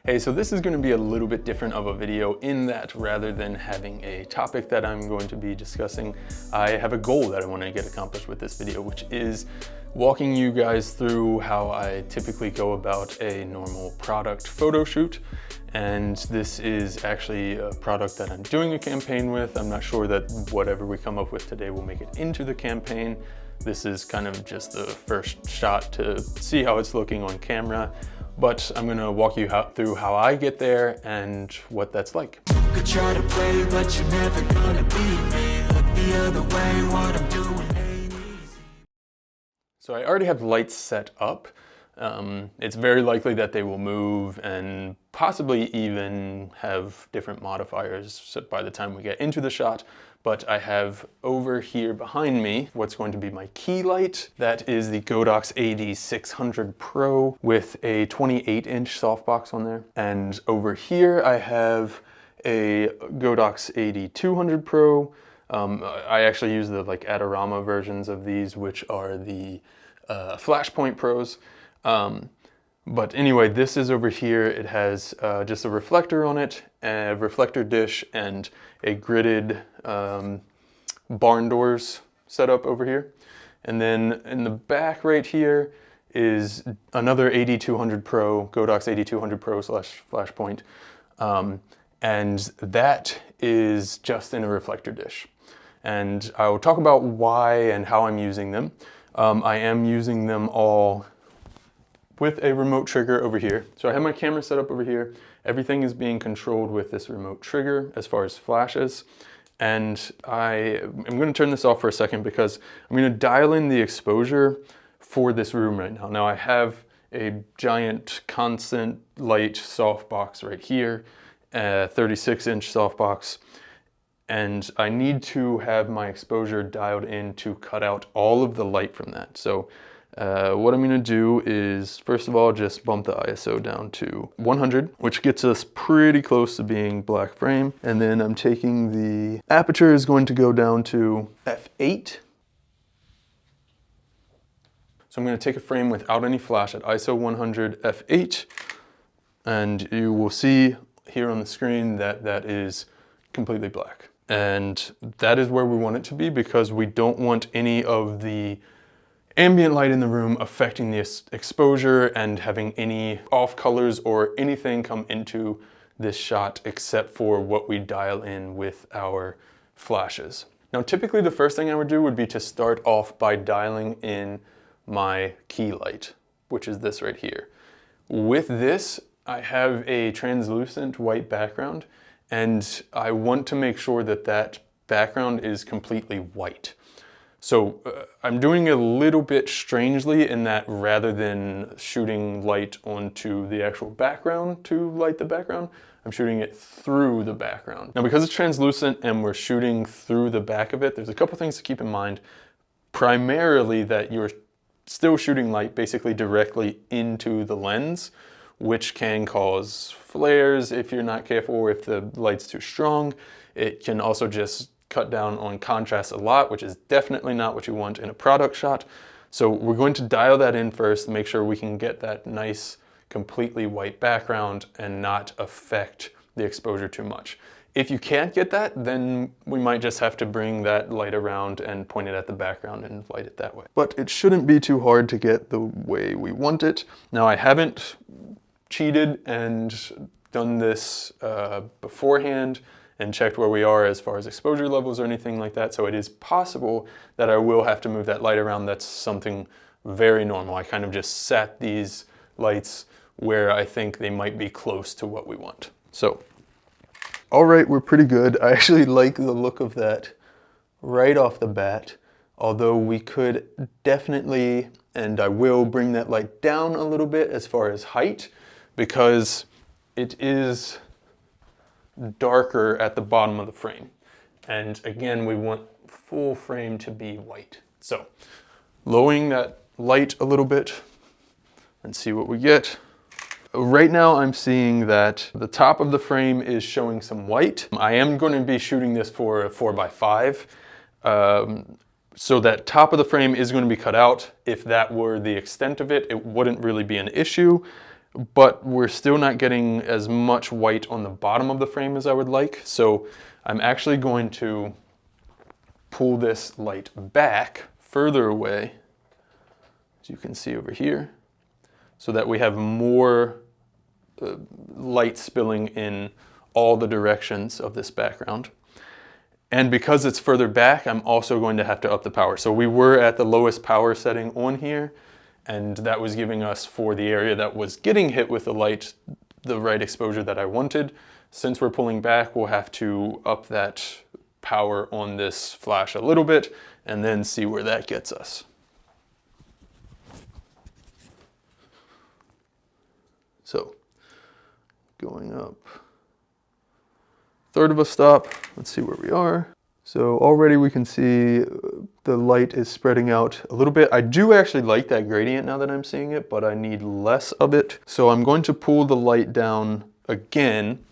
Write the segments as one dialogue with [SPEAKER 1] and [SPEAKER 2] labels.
[SPEAKER 1] Hey, so this is going to be a little bit different of a video in that rather than having a topic that I'm going to be discussing, I have a goal that I want to get accomplished with this video, which is walking you guys through how I typically go about a normal product photo shoot. And this is actually a product that I'm doing a campaign with. I'm not sure that whatever we come up with today will make it into the campaign. This is kind of just the first shot to see how it's looking on camera. But I'm gonna walk you through how I get there and what that's like.
[SPEAKER 2] Could try to play, but you're never gonna beat me. Look the other way, what I'm doing ain't easy.
[SPEAKER 1] So I already have lights set up. It's very likely that they will move and possibly even have different modifiers by the time we get into the shot. But I have over here behind me what's going to be my Keylight. That is the Godox AD600 Pro with a 28-inch softbox on there. And over here I have a Godox AD200 Pro. I actually use the Adorama versions of these, which are the Flashpoint Pros. But anyway, this is over here. It has just a reflector on it, a reflector dish, and a gridded barn doors set up over here. And then in the back right here is another AD200 Pro, Godox AD200 Pro / Flashpoint. And that is just in a reflector dish. And I will talk about why and how I'm using them. I am using them all with a remote trigger over here. So I have my camera set up over here. Everything is being controlled with this remote trigger as far as flashes. And I'm gonna turn this off for a second because I'm gonna dial in the exposure for this room right now. Now I have a giant constant light softbox right here, a 36-inch softbox. And I need to have my exposure dialed in to cut out all of the light from that. So what I'm gonna do is, first of all, just bump the ISO down to 100, which gets us pretty close to being black frame. And then I'm taking the aperture is going to go down to f8. So I'm gonna take a frame without any flash at ISO 100 f8. And you will see here on the screen that that is completely black. And that is where we want it to be because we don't want any of the ambient light in the room affecting the exposure and having any off colors or anything come into this shot except for what we dial in with our flashes. Now typically the first thing I would do would be to start off by dialing in my Keylight, which is this right here. With this, I have a translucent white background and I want to make sure that that background is completely white. So I'm doing a little bit strangely in that rather than shooting light onto the actual background to light the background, I'm shooting it through the background. Now because it's translucent and we're shooting through the back of it, there's a couple things to keep in mind. Primarily that you're still shooting light basically directly into the lens, which can cause flares if you're not careful or if the light's too strong. It can also just cut down on contrast a lot, which is definitely not what you want in a product shot. So we're going to dial that in first, make sure we can get that nice, completely white background and not affect the exposure too much. If you can't get that, then we might just have to bring that light around and point it at the background and light it that way. But it shouldn't be too hard to get the way we want it. Now I haven't cheated and done this beforehand and checked where we are as far as exposure levels or anything like that. So it is possible that I will have to move that light around. That's something very normal. I kind of just sat these lights where I think they might be close to what we want. So, all right, we're pretty good. I actually like the look of that right off the bat, although we could definitely, and I will bring that light down a little bit as far as height, because it is darker at the bottom of the frame. And again, we want full frame to be white. So lowering that light a little bit and see what we get. Right now I'm seeing that the top of the frame is showing some white. I am going to be shooting this for a 4x5. So that top of the frame is going to be cut out. If that were the extent of it, it wouldn't really be an issue. but we're still not getting as much white on the bottom of the frame as I would like. So I'm actually going to pull this light back further away, as you can see over here, so that we have more light spilling in all the directions of this background. And because it's further back, I'm also going to have to up the power. So we were at the lowest power setting on here, and that was giving us, for the area that was getting hit with the light, the right exposure that I wanted. Since we're pulling back, we'll have to up that power on this flash a little bit and then see where that gets us. So going up third of a stop, let's see where we are. So already we can see the light is spreading out a little bit. I do actually like that gradient now that I'm seeing it, but I need less of it. So I'm going to pull the light down again,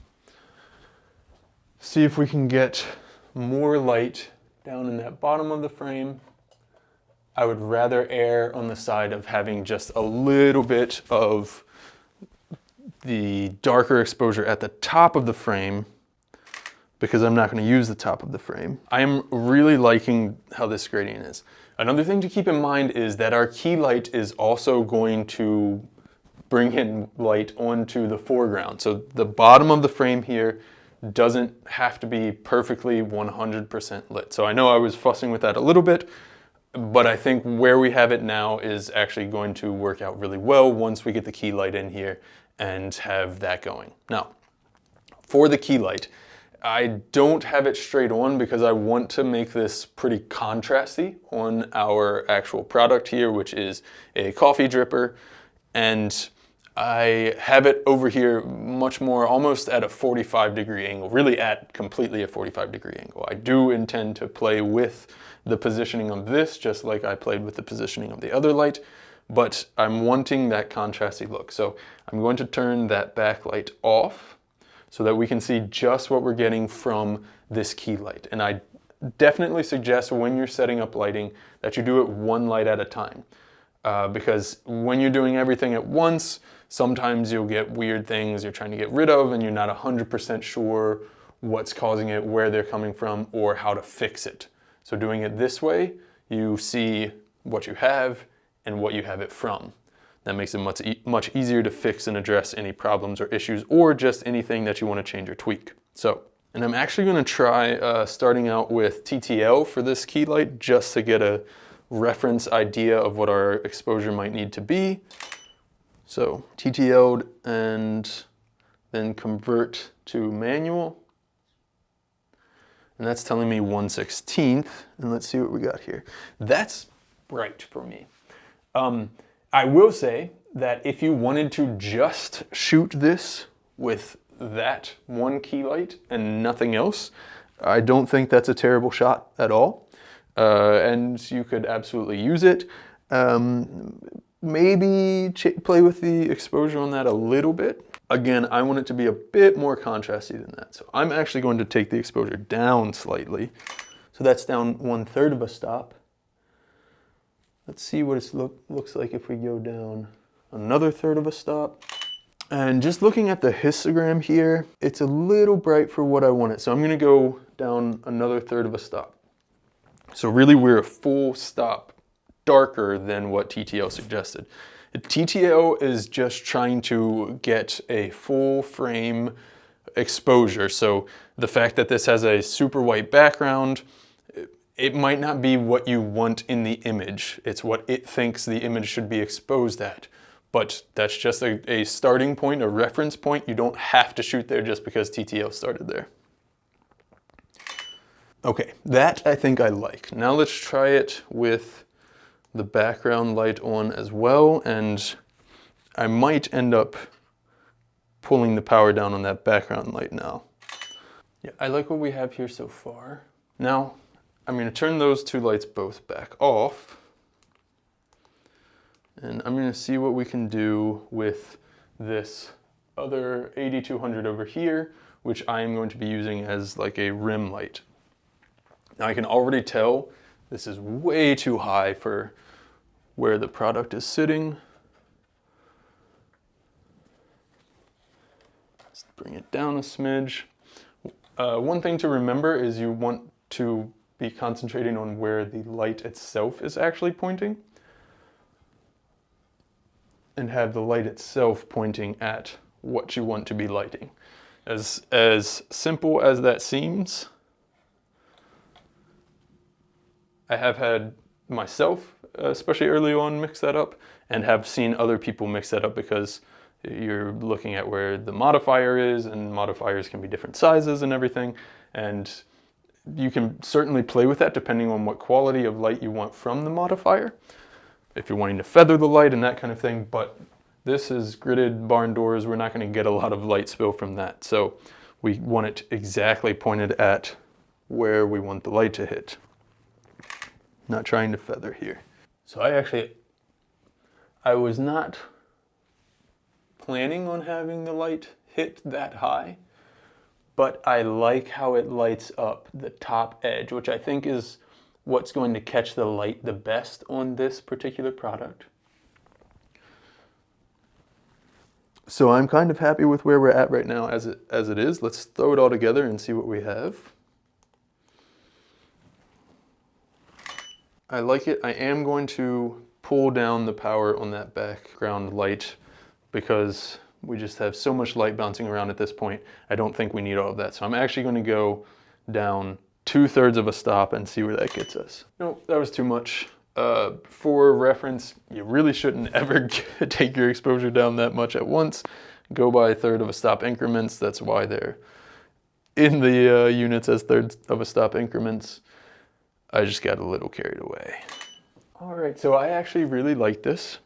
[SPEAKER 1] see if we can get more light down in that bottom of the frame. I would rather err on the side of having just a little bit of the darker exposure at the top of the frame, because I'm not going to use the top of the frame. I am really liking how this gradient is. Another thing to keep in mind is that our Keylight is also going to bring in light onto the foreground. So the bottom of the frame here doesn't have to be perfectly 100% lit. So I know I was fussing with that a little bit, but I think where we have it now is actually going to work out really well once we get the Keylight in here and have that going. Now, for the Keylight, I don't have it straight on because I want to make this pretty contrasty on our actual product here, which is a coffee dripper. And I have it over here much more almost at a 45-degree angle, really at completely a 45-degree angle. I do intend to play with the positioning of this just like I played with the positioning of the other light, but I'm wanting that contrasty look. So I'm going to turn that backlight off so that we can see just what we're getting from this Keylight. And I definitely suggest when you're setting up lighting that you do it one light at a time. Because when you're doing everything at once, sometimes you'll get weird things you're trying to get rid of and you're not 100% sure what's causing it, where they're coming from, or how to fix it. So doing it this way, you see what you have and what you have it from. That makes it much easier to fix and address any problems or issues, or just anything that you want to change or tweak. So, and I'm actually going to try starting out with TTL for this Keylight just to get a reference idea of what our exposure might need to be. So TTL'd and then convert to manual. And that's telling me 1/16. And let's see what we got here. That's bright for me. I will say that if you wanted to just shoot this with that one Keylight and nothing else, I don't think that's a terrible shot at all. And you could absolutely use it. Maybe play with the exposure on that a little bit. Again, I want it to be a bit more contrasty than that. So I'm actually going to take the exposure down slightly. So that's down 1/3 of a stop. Let's see what it looks like if we go down another 1/3 of a stop. And just looking at the histogram here, it's a little bright for what I want it. So I'm going to go down another 1/3 of a stop. So really we're a full stop darker than what TTL suggested. TTL is just trying to get a full frame exposure. So the fact that this has a super white background, it might not be what you want in the image. It's what it thinks the image should be exposed at. But that's just a starting point, a reference point. You don't have to shoot there just because TTL started there. Okay, that I think I like. Now let's try it with the background light on as well, and I might end up pulling the power down on that background light now. Yeah, I like what we have here so far. Now, I'm going to turn those two lights both back off, and I'm going to see what we can do with this other 8200 over here, which I am going to be using as like a rim light. Now I can already tell this is way too high for where the product is sitting. Just bring it down a smidge. One thing to remember is you want to be concentrating on where the light itself is actually pointing, and have the light itself pointing at what you want to be lighting. As simple as that seems, I have had myself, especially early on, mix that up, and have seen other people mix that up because you're looking at where the modifier is, and modifiers can be different sizes and everything, and you can certainly play with that depending on what quality of light you want from the modifier, if you're wanting to feather the light and that kind of thing. But this is gridded barn doors. We're not going to get a lot of light spill from that, so we want it exactly pointed at where we want the light to hit. Not trying to feather here. So I was not planning on having the light hit that high, but I like how it lights up the top edge, which I think is what's going to catch the light the best on this particular product. So I'm kind of happy with where we're at right now as it is. Let's throw it all together and see what we have. I like it. I am going to pull down the power on that background light because we just have so much light bouncing around at this point. I don't think we need all of that. So I'm actually going to go down 2/3 of a stop and see where that gets us. No, that was too much. For reference, you really shouldn't ever take your exposure down that much at once. Go by 1/3 of a stop increments. That's why they're in the units as 1/3 of a stop increments. I just got a little carried away. All right, so I actually really like this.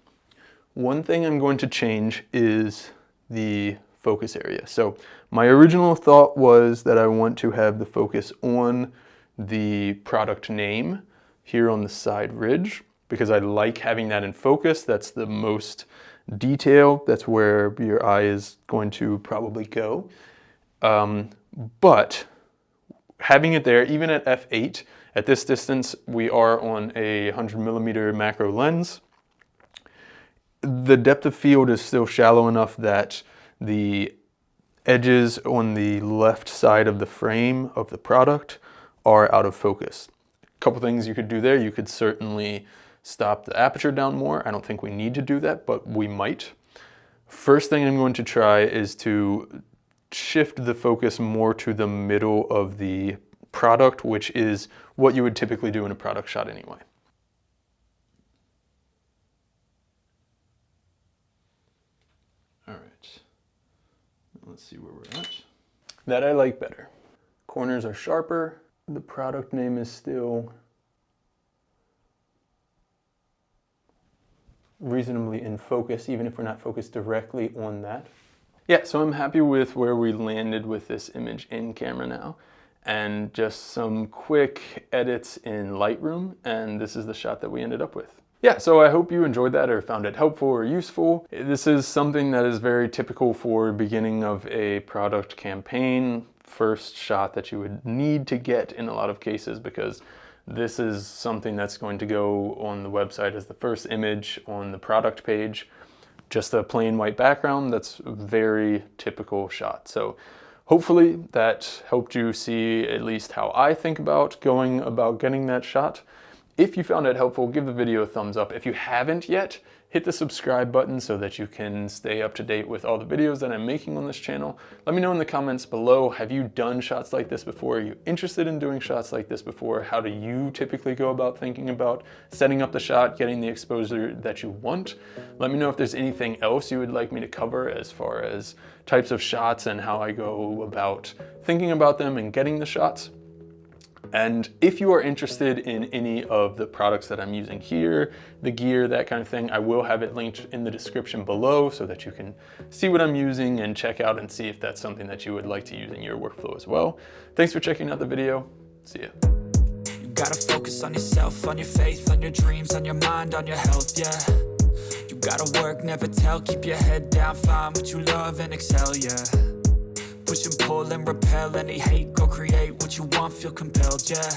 [SPEAKER 1] One thing I'm going to change is the focus area. So my original thought was that I want to have the focus on the product name here on the side ridge, because I like having that in focus. That's the most detail. That's where your eye is going to probably go. But having it there, even at f8, at this distance, we are on a 100mm macro lens. The depth of field is still shallow enough that the edges on the left side of the frame of the product are out of focus. A couple things you could do there. You could certainly stop the aperture down more. I don't think we need to do that, but we might. First thing I'm going to try is to shift the focus more to the middle of the product, which is what you would typically do in a product shot anyway. All right, let's see where we're at. That I like better. Corners are sharper. The product name is still reasonably in focus, even if we're not focused directly on that. Yeah, so I'm happy with where we landed with this image in camera now, and just some quick edits in Lightroom, and this is the shot that we ended up with. Yeah, so I hope you enjoyed that or found it helpful or useful. This is something that is very typical for beginning of a product campaign, first shot that you would need to get in a lot of cases, because this is something that's going to go on the website as the first image on the product page. Just a plain white background, that's a very typical shot. So hopefully that helped you see at least how I think about going about getting that shot. If you found it helpful, give the video a thumbs up. If you haven't yet, hit the subscribe button so that you can stay up to date with all the videos that I'm making on this channel. Let me know in the comments below, have you done shots like this before? Are you interested in doing shots like this before? How do you typically go about thinking about setting up the shot, getting the exposure that you want? Let me know if there's anything else you would like me to cover as far as types of shots and how I go about thinking about them and getting the shots. And if you are interested in any of the products that I'm using here, the gear, that kind of thing, I will have it linked in the description below so that you can see what I'm using and check out and see if that's something that you would like to use in your workflow as well. Thanks for checking out the video. See ya.
[SPEAKER 2] You gotta focus on yourself, on your faith, on your dreams, on your mind, on your health, yeah. You gotta work, never tell, keep your head down, find what you love and excel, yeah. Push and pull and repel any hate, go create what you want, feel compelled, yeah.